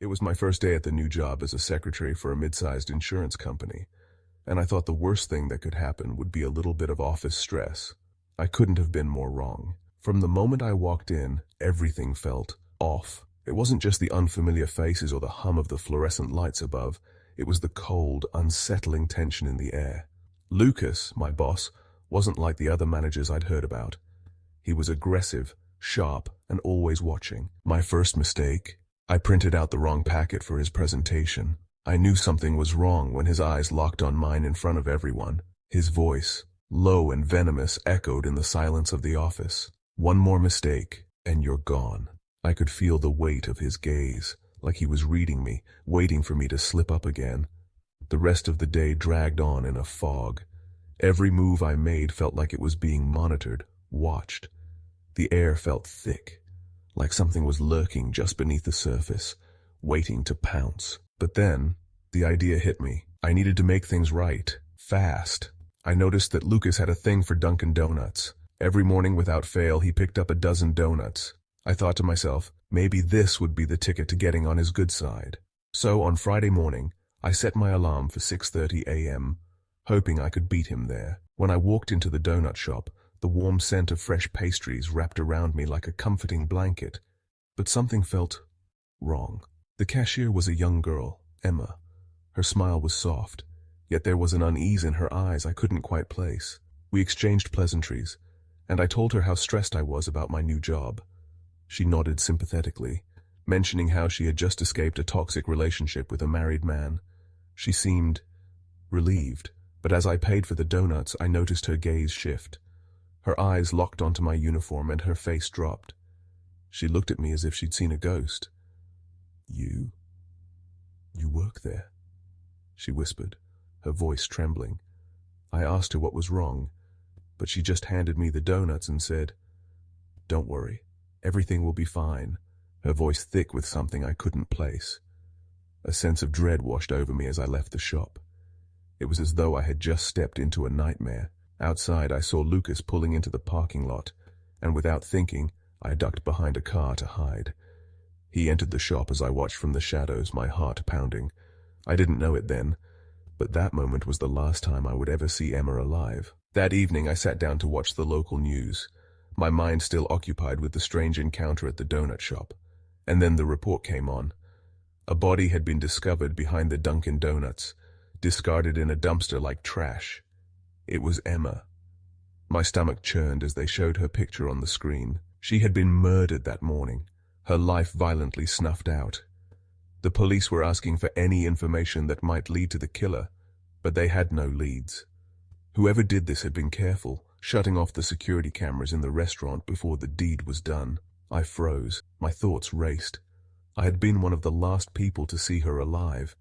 It was my first day at the new job as a secretary for a mid-sized insurance company, and I thought the worst thing that could happen would be a little bit of office stress. I couldn't have been more wrong. From the moment I walked in, everything felt off. It wasn't just the unfamiliar faces or the hum of the fluorescent lights above. It was the cold, unsettling tension in the air. Lucas, my boss, wasn't like the other managers I'd heard about. He was aggressive, sharp, and always watching. My first mistake: I printed out the wrong packet for his presentation. I knew something was wrong when his eyes locked on mine in front of everyone. His voice, low and venomous, echoed in the silence of the office. One more mistake, and you're gone. I could feel the weight of his gaze, like he was reading me, waiting for me to slip up again. The rest of the day dragged on in a fog. Every move I made felt like it was being monitored, watched. The air felt thick, like something was lurking just beneath the surface, waiting to pounce. But then, the idea hit me. I needed to make things right, fast. I noticed that Lucas had a thing for Dunkin' Donuts. Every morning without fail, he picked up a dozen donuts. I thought to myself, maybe this would be the ticket to getting on his good side. So on Friday morning, I set my alarm for 6:30 a.m., hoping I could beat him there. When I walked into the donut shop, the warm scent of fresh pastries wrapped around me like a comforting blanket. But something felt wrong. The cashier was a young girl, Emma. Her smile was soft, yet there was an unease in her eyes I couldn't quite place. We exchanged pleasantries, and I told her how stressed I was about my new job. She nodded sympathetically, mentioning how she had just escaped a toxic relationship with a married man. She seemed relieved, but as I paid for the donuts, I noticed her gaze shift. Her eyes locked onto my uniform and her face dropped. She looked at me as if she'd seen a ghost. You work there?" she whispered, her voice trembling. I asked her what was wrong, but she just handed me the donuts and said, "Don't worry, everything will be fine," her voice thick with something I couldn't place. A sense of dread washed over me as I left the shop. It was as though I had just stepped into a nightmare. Outside, I saw Lucas pulling into the parking lot, and without thinking, I ducked behind a car to hide. He entered the shop as I watched from the shadows, my heart pounding. I didn't know it then, but that moment was the last time I would ever see Emma alive. That evening, I sat down to watch the local news, my mind still occupied with the strange encounter at the donut shop. And then the report came on. A body had been discovered behind the Dunkin' Donuts, discarded in a dumpster like trash. It was Emma. My stomach churned as they showed her picture on the screen. She had been murdered that morning, her life violently snuffed out. The police were asking for any information that might lead to the killer, but they had no leads. Whoever did this had been careful, shutting off the security cameras in the restaurant before the deed was done. I froze. My thoughts raced. I had been one of the last people to see her alive,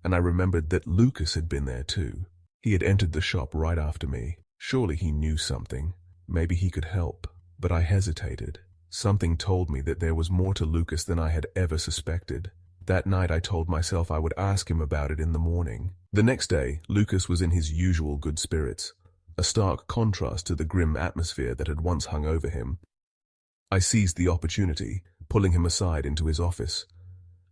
and I remembered that Lucas had been there too. He had entered the shop right after me. Surely he knew something. Maybe he could help. But I hesitated. Something told me that there was more to Lucas than I had ever suspected. That night I told myself I would ask him about it in the morning. The next day, Lucas was in his usual good spirits, a stark contrast to the grim atmosphere that had once hung over him. I seized the opportunity, pulling him aside into his office.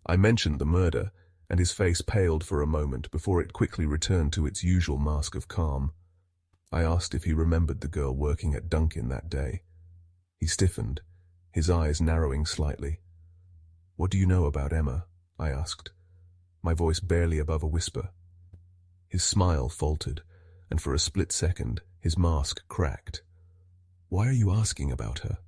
I mentioned the murder, and his face paled for a moment before it quickly returned to its usual mask of calm. I asked if he remembered the girl working at Dunkin' that day. He stiffened, his eyes narrowing slightly. "What do you know about Emma?" I asked, my voice barely above a whisper. His smile faltered, and for a split second, his mask cracked. "Why are you asking about her?"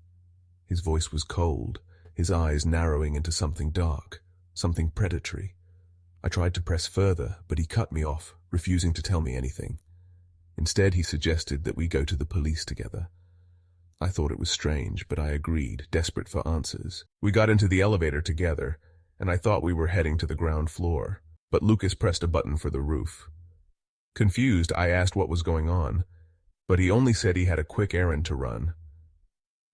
His voice was cold, his eyes narrowing into something dark, something predatory. I tried to press further, but he cut me off, refusing to tell me anything. Instead, he suggested that we go to the police together. I thought it was strange, but I agreed, desperate for answers. We got into the elevator together, and I thought we were heading to the ground floor, but Lucas pressed a button for the roof. Confused, I asked what was going on, but he only said he had a quick errand to run.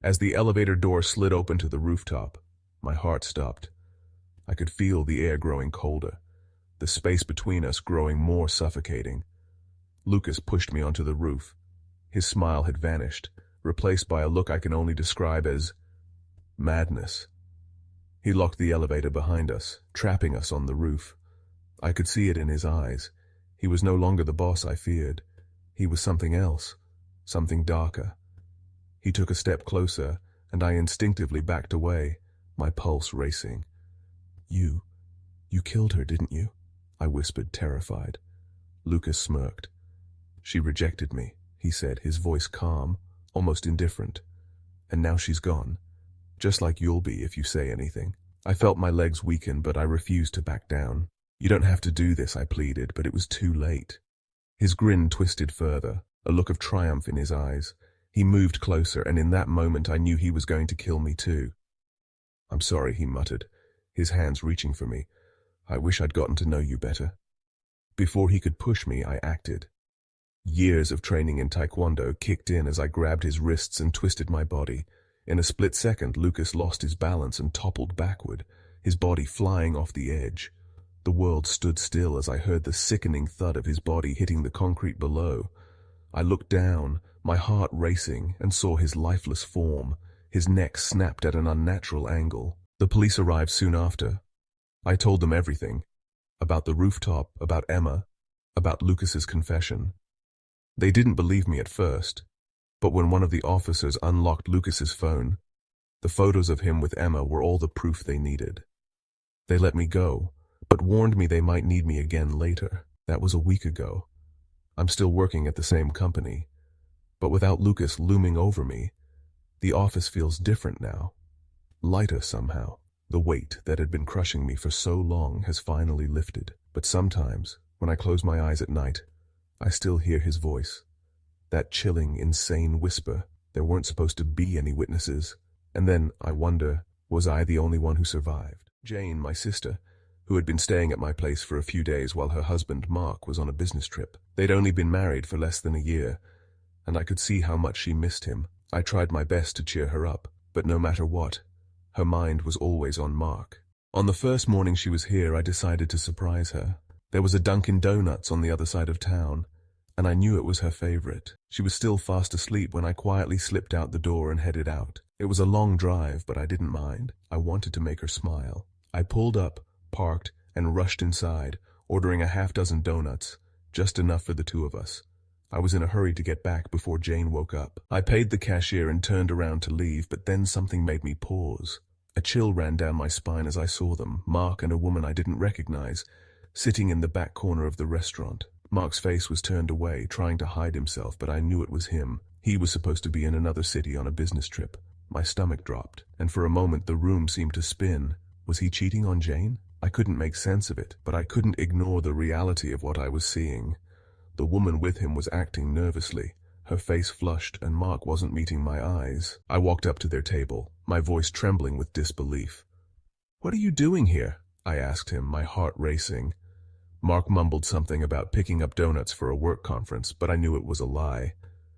As the elevator door slid open to the rooftop, my heart stopped. I could feel the air growing colder, the space between us growing more suffocating. Lucas pushed me onto the roof. His smile had vanished, replaced by a look I can only describe as madness. He locked the elevator behind us, trapping us on the roof. I could see it in his eyes. He was no longer the boss I feared. He was something else, something darker. He took a step closer, and I instinctively backed away, my pulse racing. You killed her, didn't you? I whispered, terrified. Lucas smirked. She rejected me, he said, his voice calm, almost indifferent. And now she's gone. Just like you'll be if you say anything. I felt my legs weaken, but I refused to back down. You don't have to do this, I pleaded, but it was too late. His grin twisted further, a look of triumph in his eyes. He moved closer, and in that moment I knew he was going to kill me too. I'm sorry, he muttered, his hands reaching for me. I wish I'd gotten to know you better. Before he could push me, I acted. Years of training in Taekwondo kicked in as I grabbed his wrists and twisted my body. In a split second, Lucas lost his balance and toppled backward, his body flying off the edge. The world stood still as I heard the sickening thud of his body hitting the concrete below. I looked down, my heart racing, and saw his lifeless form, his neck snapped at an unnatural angle. The police arrived soon after. I told them everything. About the rooftop, about Emma, about Lucas's confession. They didn't believe me at first, but when one of the officers unlocked Lucas's phone, the photos of him with Emma were all the proof they needed. They let me go, but warned me they might need me again later. That was a week ago. I'm still working at the same company, but without Lucas looming over me, the office feels different now. Lighter somehow. The weight that had been crushing me for so long has finally lifted. But sometimes, when I close my eyes at night, I still hear his voice. That chilling, insane whisper. There weren't supposed to be any witnesses. And then, I wonder, was I the only one who survived? Jane, my sister, who had been staying at my place for a few days while her husband, Mark, was on a business trip. They'd only been married for less than a year, and I could see how much she missed him. I tried my best to cheer her up, but no matter what, her mind was always on Mark. On the first morning she was here, I decided to surprise her. There was a Dunkin' Donuts on the other side of town, and I knew it was her favorite. She was still fast asleep when I quietly slipped out the door and headed out. It was a long drive, but I didn't mind. I wanted to make her smile. I pulled up, parked, and rushed inside, ordering a half-dozen donuts, just enough for the two of us. I was in a hurry to get back before Jane woke up. I paid the cashier and turned around to leave, but then something made me pause. A chill ran down my spine as I saw them, Mark and a woman I didn't recognize, sitting in the back corner of the restaurant. Mark's face was turned away, trying to hide himself, but I knew it was him. He was supposed to be in another city on a business trip. My stomach dropped, and for a moment the room seemed to spin. Was he cheating on Jane? I couldn't make sense of it, but I couldn't ignore the reality of what I was seeing. The woman with him was acting nervously. Her face flushed, and Mark wasn't meeting my eyes. I walked up to their table, my voice trembling with disbelief. "What are you doing here?" I asked him, my heart racing. Mark mumbled something about picking up donuts for a work conference, but I knew it was a lie.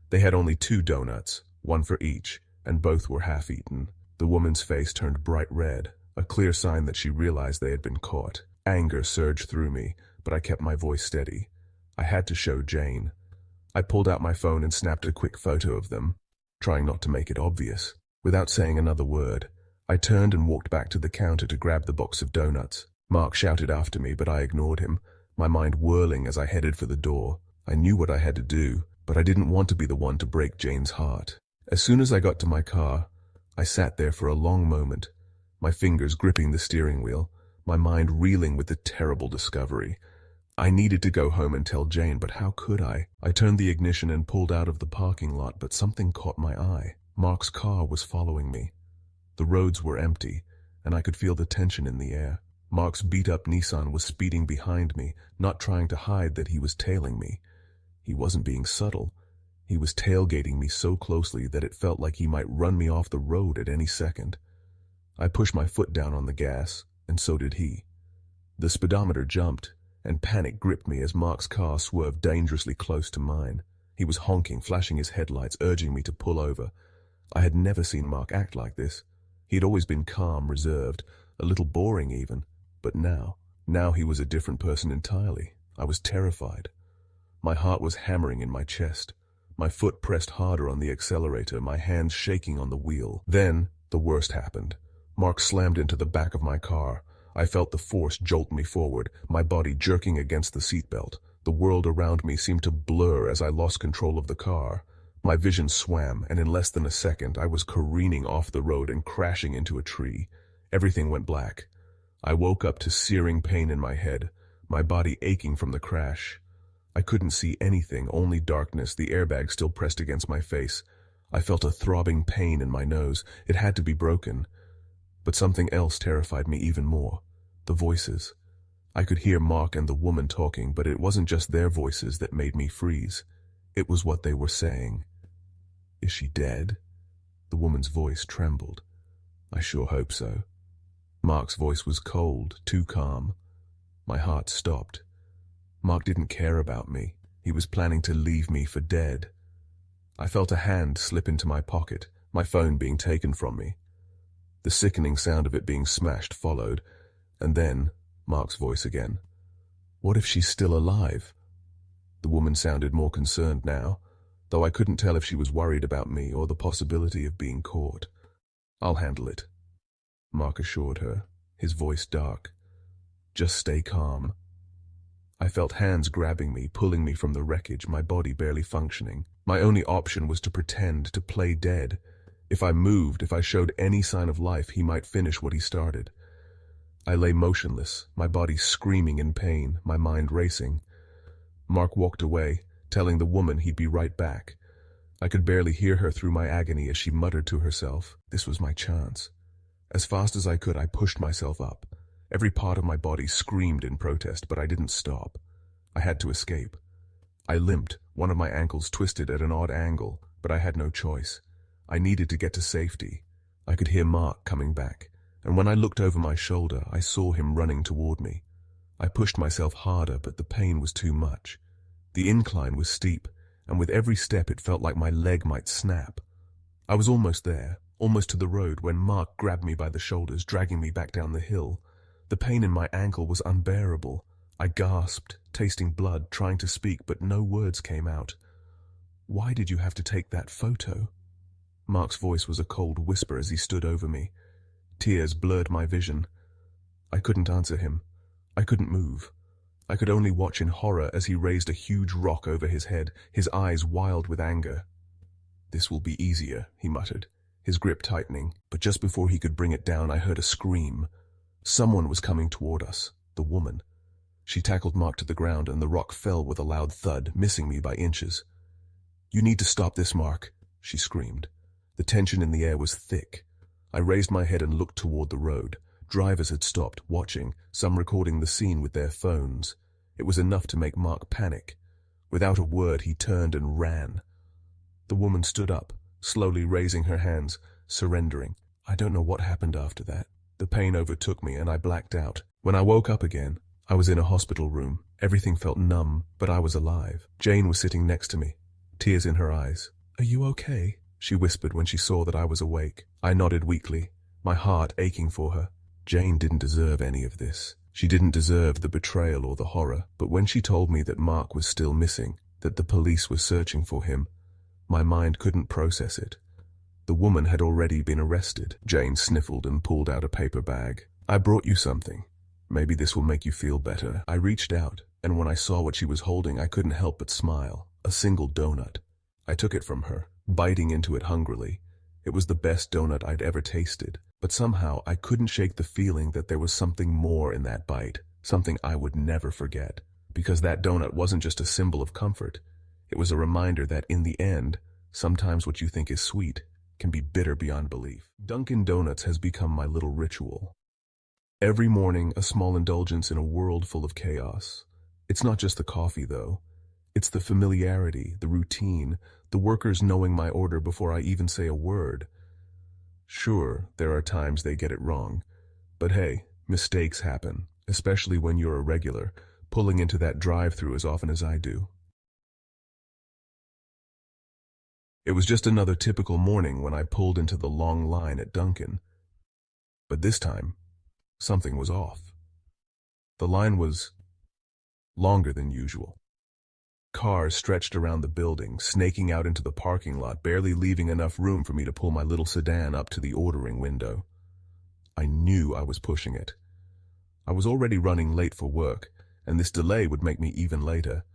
They had only 2 donuts, one for each, and both were half-eaten. The woman's face turned bright red, a clear sign that she realized they had been caught. Anger surged through me, but I kept my voice steady. I had to show Jane. I pulled out my phone and snapped a quick photo of them, trying not to make it obvious. Without saying another word, I turned and walked back to the counter to grab the box of donuts. Mark shouted after me, but I ignored him, my mind whirling as I headed for the door. I knew what I had to do, but I didn't want to be the one to break Jane's heart. As soon as I got to my car, I sat there for a long moment, my fingers gripping the steering wheel, my mind reeling with the terrible discovery. I needed to go home and tell Jane, but how could I? I turned the ignition and pulled out of the parking lot, but something caught my eye. Mark's car was following me. The roads were empty, and I could feel the tension in the air. Mark's beat-up Nissan was speeding behind me, not trying to hide that he was tailing me. He wasn't being subtle. He was tailgating me so closely that it felt like he might run me off the road at any second. I pushed my foot down on the gas, and so did he. The speedometer jumped, and panic gripped me as Mark's car swerved dangerously close to mine. He was honking, flashing his headlights, urging me to pull over. I had never seen Mark act like this. He had always been calm, reserved, a little boring even. But now he was a different person entirely. I was terrified. My heart was hammering in my chest. My foot pressed harder on the accelerator, my hands shaking on the wheel. Then, the worst happened. Mark slammed into the back of my car. I felt the force jolt me forward, my body jerking against the seatbelt. The world around me seemed to blur as I lost control of the car. My vision swam, and in less than a second, I was careening off the road and crashing into a tree. Everything went black. I woke up to searing pain in my head, my body aching from the crash. I couldn't see anything, only darkness, the airbag still pressed against my face. I felt a throbbing pain in my nose. It had to be broken. But something else terrified me even more. The voices. I could hear Mark and the woman talking, but it wasn't just their voices that made me freeze. It was what they were saying. "Is she dead?" The woman's voice trembled. "I sure hope so." Mark's voice was cold, too calm. My heart stopped. Mark didn't care about me. He was planning to leave me for dead. I felt a hand slip into my pocket, my phone being taken from me. The sickening sound of it being smashed followed, and then Mark's voice again. "What if she's still alive?" The woman sounded more concerned now, though I couldn't tell if she was worried about me or the possibility of being caught. "I'll handle it," Mark assured her, his voice dark. "Just stay calm." I felt hands grabbing me, pulling me from the wreckage, my body barely functioning. My only option was to pretend, to play dead. If I moved, if I showed any sign of life, he might finish what he started. I lay motionless, my body screaming in pain, my mind racing. Mark walked away, telling the woman he'd be right back. I could barely hear her through my agony as she muttered to herself. This was my chance. As fast as I could, I pushed myself up. Every part of my body screamed in protest, but I didn't stop. I had to escape. I limped, one of my ankles twisted at an odd angle, but I had no choice. I needed to get to safety. I could hear Mark coming back, and when I looked over my shoulder, I saw him running toward me. I pushed myself harder, but the pain was too much. The incline was steep, and with every step it felt like my leg might snap. I was almost there, almost to the road, when Mark grabbed me by the shoulders, dragging me back down the hill. The pain in my ankle was unbearable. I gasped, tasting blood, trying to speak, but no words came out. "Why did you have to take that photo?" Mark's voice was a cold whisper as he stood over me. Tears blurred my vision. I couldn't answer him. I couldn't move. I could only watch in horror as he raised a huge rock over his head, his eyes wild with anger. "This will be easier," he muttered, his grip tightening, but just before he could bring it down, I heard a scream. Someone was coming toward us, the woman. She tackled Mark to the ground, and the rock fell with a loud thud, missing me by inches. "You need to stop this, Mark," she screamed. The tension in the air was thick. I raised my head and looked toward the road. Drivers had stopped, watching, some recording the scene with their phones. It was enough to make Mark panic. Without a word, he turned and ran. The woman stood up, slowly raising her hands, surrendering. I don't know what happened after that. The pain overtook me and I blacked out. When I woke up again, I was in a hospital room. Everything felt numb, but I was alive. Jane was sitting next to me, tears in her eyes. "Are you okay?" she whispered when she saw that I was awake. I nodded weakly, my heart aching for her. Jane didn't deserve any of this. She didn't deserve the betrayal or the horror. But when she told me that Mark was still missing, that the police were searching for him, my mind couldn't process it. The woman had already been arrested. Jane sniffled and pulled out a paper bag. "I brought you something. Maybe this will make you feel better." I reached out, and when I saw what she was holding, I couldn't help but smile. A single donut. I took it from her, biting into it hungrily. It was the best donut I'd ever tasted, but somehow I couldn't shake the feeling that there was something more in that bite, something I would never forget. Because that donut wasn't just a symbol of comfort. It was a reminder that in the end, sometimes what you think is sweet can be bitter beyond belief. Dunkin' Donuts has become my little ritual. Every morning, a small indulgence in a world full of chaos. It's not just the coffee, though. It's the familiarity, the routine, the workers knowing my order before I even say a word. Sure, there are times they get it wrong. But hey, mistakes happen, especially when you're a regular, pulling into that drive-thru as often as I do. It was just another typical morning when I pulled into the long line at Dunkin'. But this time, something was off. The line was longer than usual. Cars stretched around the building, snaking out into the parking lot, barely leaving enough room for me to pull my little sedan up to the ordering window. I knew I was pushing it. I was already running late for work, and this delay would make me even later.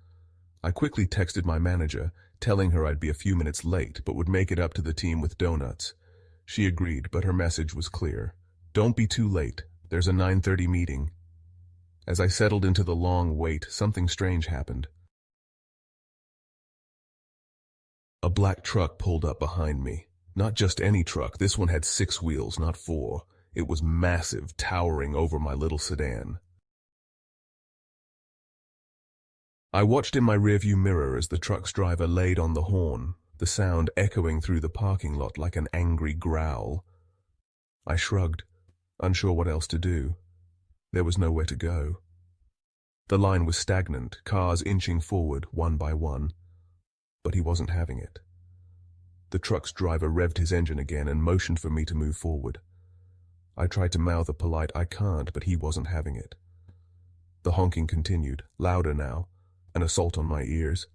I quickly texted my manager, telling her I'd be a few minutes late but would make it up to the team with donuts. She agreed, but her message was clear. Don't be too late. There's a 9:30 meeting. As I settled into the long wait, something strange happened. A black truck pulled up behind me. Not just any truck, this one had 6 wheels, not 4. It was massive, towering over my little sedan. I watched in my rearview mirror as the truck's driver laid on the horn, the sound echoing through the parking lot like an angry growl. I shrugged, unsure what else to do. There was nowhere to go. The line was stagnant, cars inching forward one by one. But he wasn't having it. The truck's driver revved his engine again and motioned for me to move forward. I tried to mouth a polite "I can't," but he wasn't having it. The honking continued, louder now, an assault on my ears.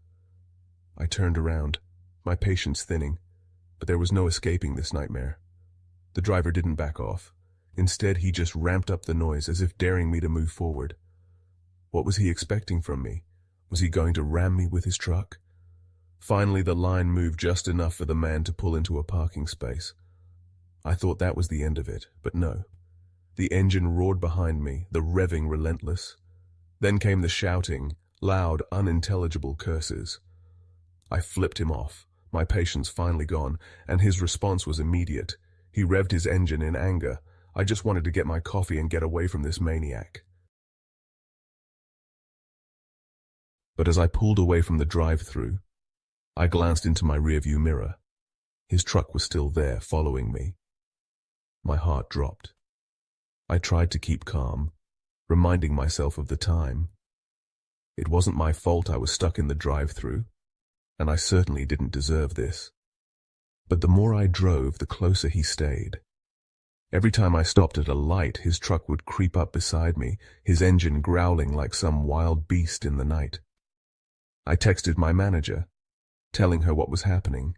I turned around, my patience thinning, but there was no escaping this nightmare. The driver didn't back off. Instead, he just ramped up the noise as if daring me to move forward. What was he expecting from me? Was he going to ram me with his truck? Finally, the line moved just enough for the man to pull into a parking space. I thought that was the end of it, but no. The engine roared behind me, the revving relentless. Then came the shouting, loud, unintelligible curses. I flipped him off, my patience finally gone, and his response was immediate. He revved his engine in anger. I just wanted to get my coffee and get away from this maniac. But as I pulled away from the drive-thru, I glanced into my rearview mirror. His truck was still there, following me. My heart dropped. I tried to keep calm, reminding myself of the time. It wasn't my fault I was stuck in the drive-thru, and I certainly didn't deserve this. But the more I drove, the closer he stayed. Every time I stopped at a light, his truck would creep up beside me, his engine growling like some wild beast in the night. I texted my manager, telling her what was happening.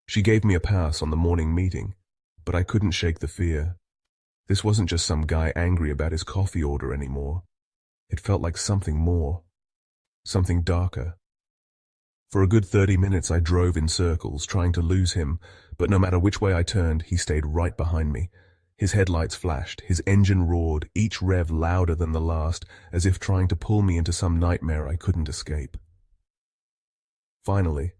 She gave me a pass on the morning meeting, but I couldn't shake the fear. This wasn't just some guy angry about his coffee order anymore. It felt like something more, something darker. For a good 30 minutes I drove in circles, trying to lose him, but no matter which way I turned, he stayed right behind me. His headlights flashed, his engine roared, each rev louder than the last, as if trying to pull me into some nightmare I couldn't escape. Finally,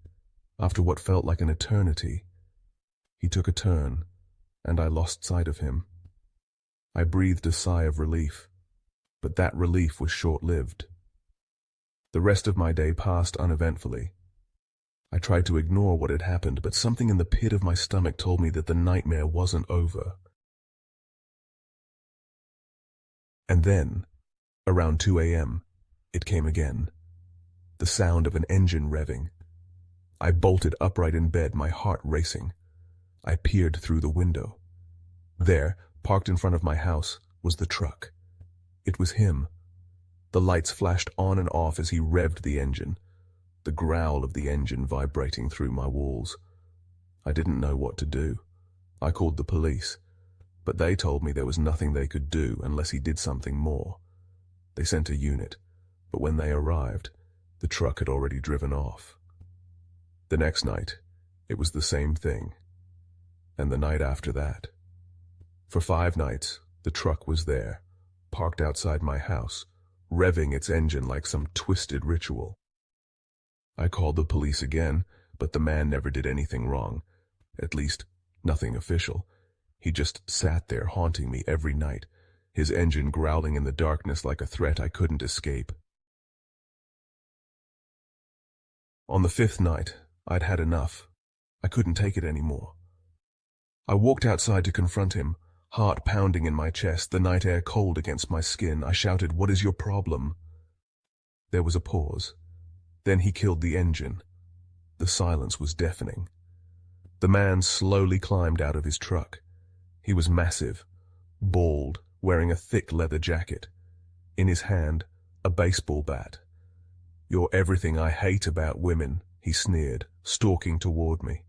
after what felt like an eternity, he took a turn, and I lost sight of him. I breathed a sigh of relief, but that relief was short-lived. The rest of my day passed uneventfully. I tried to ignore what had happened, but something in the pit of my stomach told me that the nightmare wasn't over. And then, around 2 a.m., it came again. The sound of an engine revving. I bolted upright in bed, my heart racing. I peered through the window. There, parked in front of my house, was the truck. It was him. The lights flashed on and off as he revved the engine, the growl of the engine vibrating through my walls. I didn't know what to do. I called the police, but they told me there was nothing they could do unless he did something more. They sent a unit, but when they arrived, the truck had already driven off. The next night, it was the same thing, and the night after that. For 5 nights, the truck was there, parked outside my house, revving its engine like some twisted ritual. I called the police again, but the man never did anything wrong. At least, nothing official. He just sat there haunting me every night, his engine growling in the darkness like a threat I couldn't escape. On the 5th night, I'd had enough. I couldn't take it anymore. I walked outside to confront him, heart pounding in my chest, the night air cold against my skin. I shouted, "What is your problem?" There was a pause. Then he killed the engine. The silence was deafening. The man slowly climbed out of his truck. He was massive, bald, wearing a thick leather jacket. In his hand, a baseball bat. "You're everything I hate about women," he sneered, stalking toward me.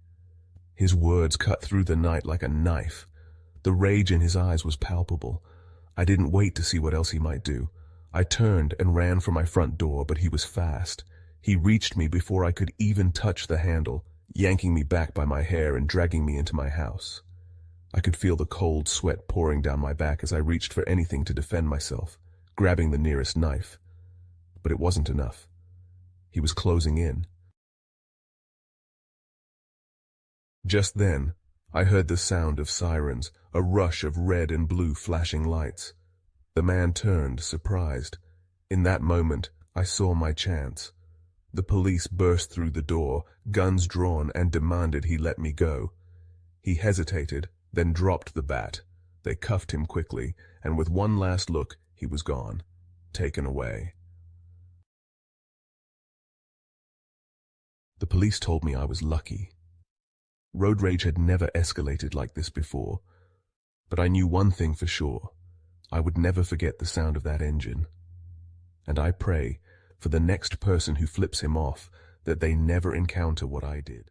His words cut through the night like a knife. The rage in his eyes was palpable. I didn't wait to see what else he might do. I turned and ran for my front door, but he was fast. He reached me before I could even touch the handle, yanking me back by my hair and dragging me into my house. I could feel the cold sweat pouring down my back as I reached for anything to defend myself, grabbing the nearest knife. But it wasn't enough. He was closing in. Just then, I heard the sound of sirens, a rush of red and blue flashing lights. The man turned, surprised. In that moment, I saw my chance. The police burst through the door, guns drawn, and demanded he let me go. He hesitated, then dropped the bat. They cuffed him quickly, and with one last look, he was gone, taken away. The police told me I was lucky. Road rage had never escalated like this before, but I knew one thing for sure. I would never forget the sound of that engine. And I pray, for the next person who flips him off, that they never encounter what I did.